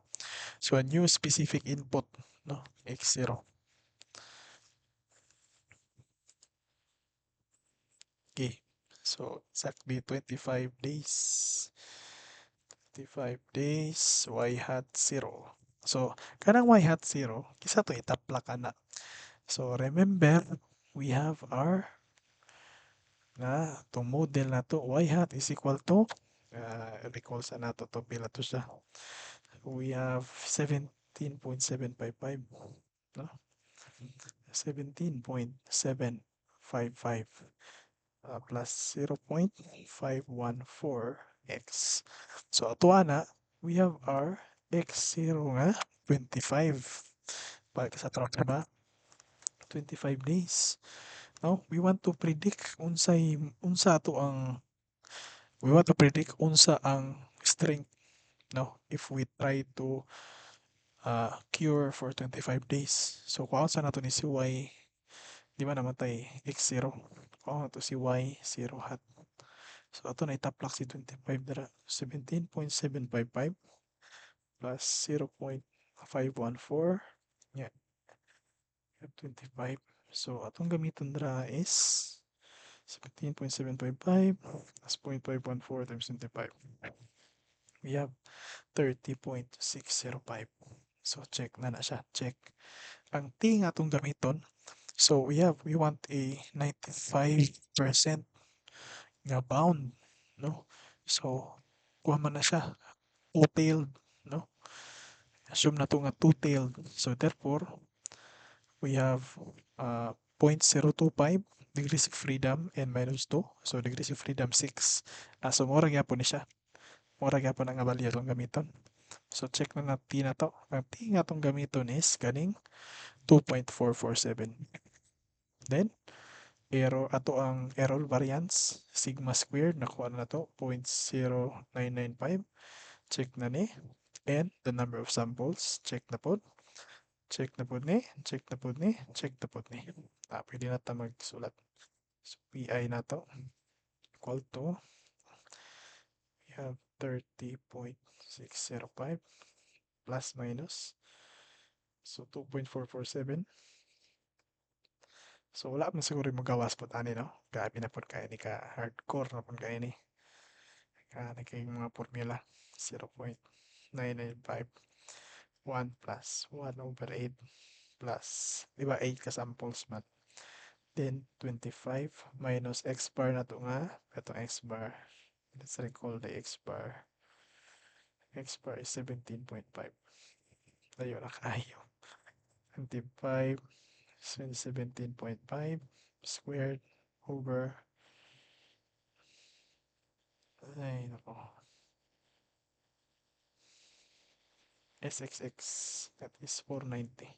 So a new specific input, no? X0. Okay. So exactly 25 days. 25 days, y hat 0. So kanang y hat 0, kisa to itapla ka na. So remember, we have our itong model na to, y hat is equal to, recall sa nato to, pila to siya. We have 17.755, no? 17.755 plus 0.514x. So ato ana, we have our x0 nga 25. balik sa track ba 25 days. No, we want to predict unsa ang strength, no, if we try to cure for 25 days. So kung sa nato ni si Y, di ba namatay x0, kung to si Y 0 hat. So ato na itaplak si 25 dara 17.755 plus 0.514, yeah, 25. So atong gamiton dra is 17.755 plus 0.514 times 25. We have 30.605. So check na siya. Check. Ang T nga itong gamiton. So we want a 95% nga bound, no? So kuha man na siya. Two-tailed, no? Assume na to nga two-tailed. So therefore, we have 0.025 degrees of freedom and minus 2. So degrees of freedom 6. So mura gyapon ni siya. Mura gyapon ang abalya itong gamiton. So check na natin na to. Ang T nga itong gamiton is ganing 2.447. Then, ang error variance, sigma squared, nakuha na to, 0.0995. Check na ni. And the number of samples, check na po. Check na po ni. Check na po ni. Check na po ni. Pwede na ta magsulat. So, PI na to, equal to, we have 30.605 plus minus. So, 2.447. So wala man siguro magawas po ani, no? Grabe na po kaya ni ka hardcore na po kaya ni. Kaya kay mga formula 0.995 1 plus 1 over 8 plus, di ba 8 ka samples man. Then 25 minus x bar na to nga, itong x bar. Let's recall the x bar. X bar is 17.5. Ayun na kayo. 25 17.5 squared over, ay nako, SXX, that is 490.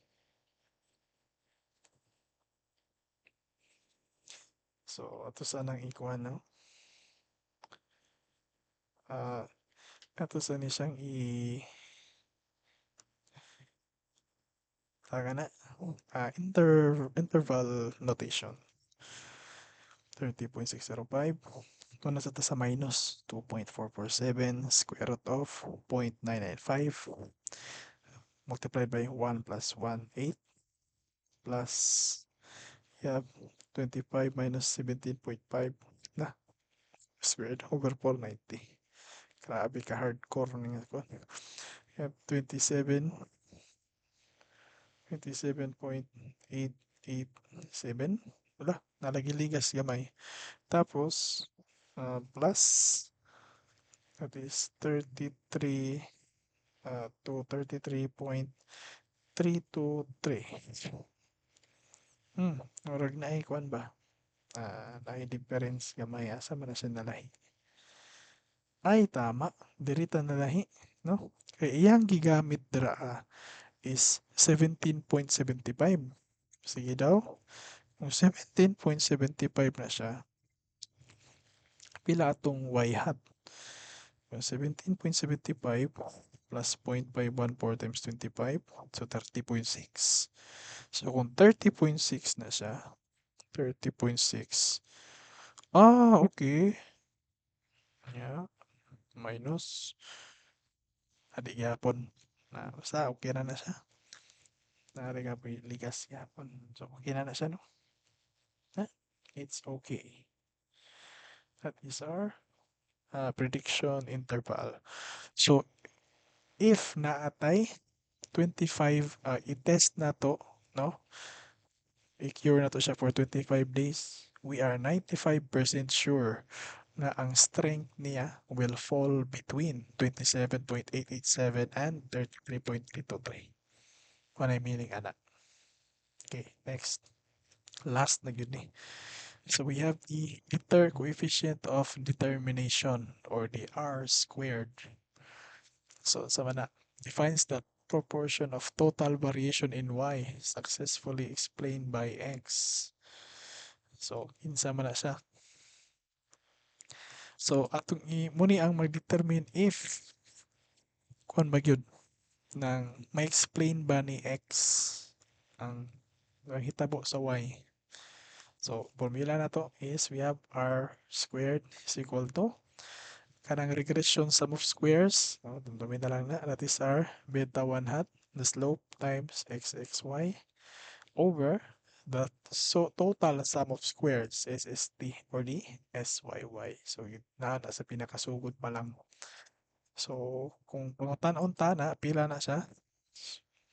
So ato sanang ikuha, no? Ato sa ni siyang taga na interval notation 30.605. Kung nasa ta sa minus 2.447 square root of 0.995 multiplied by 1 plus 1 8 plus, yeah, 25 minus 17.5 na squared over 490. Grabe ka hardcore nga ko. Yeah, 27.887. Wala, nalagiligas gamay. Tapos, plus, that is 33 to 33.323. Orag na ikuan ba? Lahi difference gamay. Asa man na siya nalahi? Ay, tama. Dirita nalahi. No? Kaya iyang gigamit dira is 17.75. Sige daw. Kung 17.75 na siya, pila atong y hat? Kung 17.75 plus 0.514 times 25, so 30.6. So kung 30.6 na siya, 30.6. Okay. Yeah. Minus. Adi yapon. Basta okay na siya. Nariga po ligas yapon. So okay na siya, no? It's okay. That is our prediction interval. So, if naatay 25, i-test na to, no? I-cure na to siya for 25 days. We are 95% sure na ang strength niya will fall between 27.887 and 33.323. What I meaning, anak. Okay, next. Last na yun eh. So we have the Ritter coefficient of determination, or the R squared. So sa mana defines that proportion of total variation in y successfully explained by x. So, kinsa man na siya. So, atong muni ang mag-determine if kuan ba gyud nang ma-explain ba ni x ang hitabo sa y. So, formula na to is we have r squared is equal to kanang regression sum of squares. So, dumdumin na lang na. That is r beta 1 hat, the slope times xxy over the total sum of squares SST or the SYY. So, na sa pinakasugod pa lang. So, kung pangutan-on ta na, pila na siya.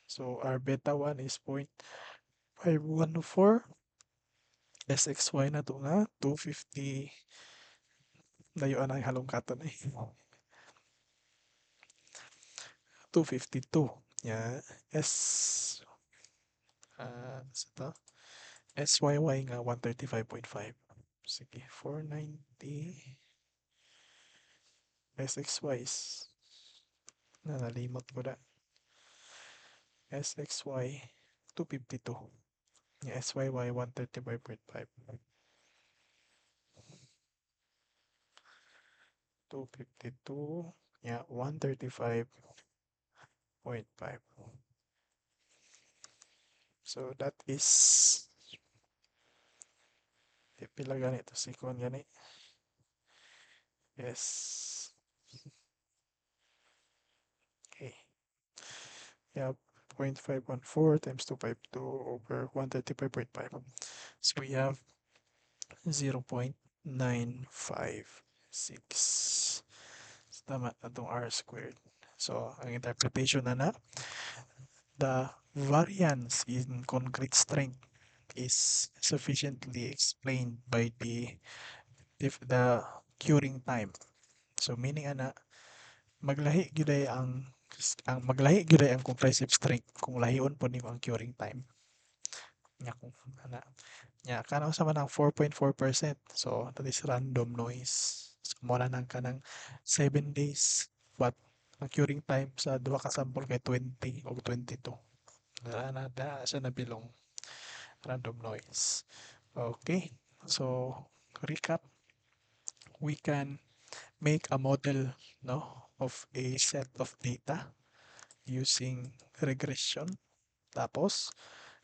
So, r beta 1 is 0.514. SXY na to nga, 250. Layo na yung halongkatan eh. 252. Yeah. Sa to? SYY nga 135.5. Sige, 490. SXY is nalimot ko na. SXY 252. Yeah, SYY 135.5. 252. Yeah, 135.5. So that is pila ganito sikon gani. Yes. Okay. Yeah, 0.514 times 252 over 135.5. So we have 0.956. So, tama na itong r squared. So, ang interpretation na the variance in concrete strength is sufficiently explained by the curing time. So, meaning maglahi gyud ang compressive strength kung lahion po nimo ang curing time. Nya kung nya kana sa man ang 4.4%. So that is random noise. So mo na nang kanang 7 days but ang curing time sa duha ka sample kay 20 o 22. Na siya nabilong random noise. Okay. So recap, we can make a model of a set of data using regression. Tapos,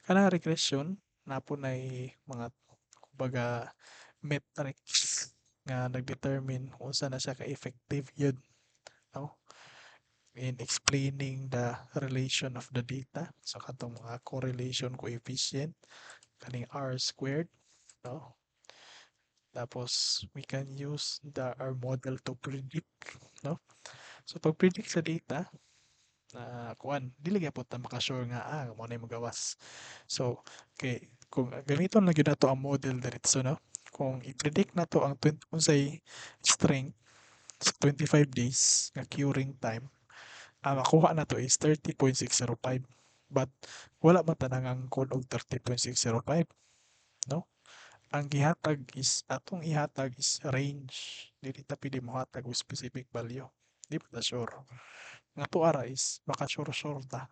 kanang regression, napunay mga kumbaga metrics nga nag-determine kung saan na siya ka-effective yun, no? In explaining the relation of the data. So, katong mga correlation coefficient, kaning r squared, no? Tapos, we can use our model to predict, no? So, pag-predict sa data, kuan dili gyud ta maka-sure nga mo na magawas. So, okay, kung gamiton lang gyud nato ang model diretso, no? Kung i-predict nato ang unsay strength sa 25 days nga curing time, ang makuha nato is 30.605. But wala man tanang code og 30.605, no? Ang atong ihatag is range. Dili ta pwede mohatag og specific value. Di pa ta sure. Nga to ara is maka-sure ta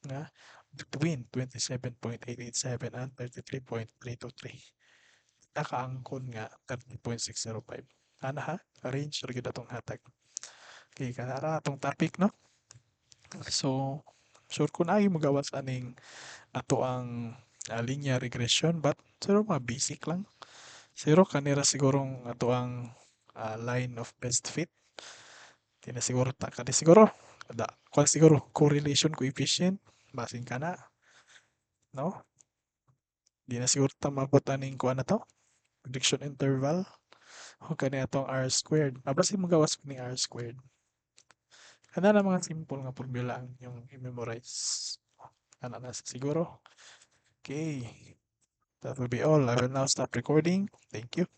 nga between 27.887 and 33.323. Nakaangkon nga 30.605. Ana ha? Range ra gyud atong hatag. Okay, kanara atong topic, no? So, sure ko na magawas aning ato ang linear regression but siguro mga basic lang. Siguro kanira sigurong ato ang line of best fit. Di na siguro kani siguro kung siguro correlation coefficient basin kana, no? Di na siguro ta mabot aning kuan na to prediction interval o kani atong r squared. Basin mo gawas ni r squared. Kana na mga simple nga formula ang yung i-memorize. Ana na siguro. Okay. That will be all. I will now stop recording. Thank you.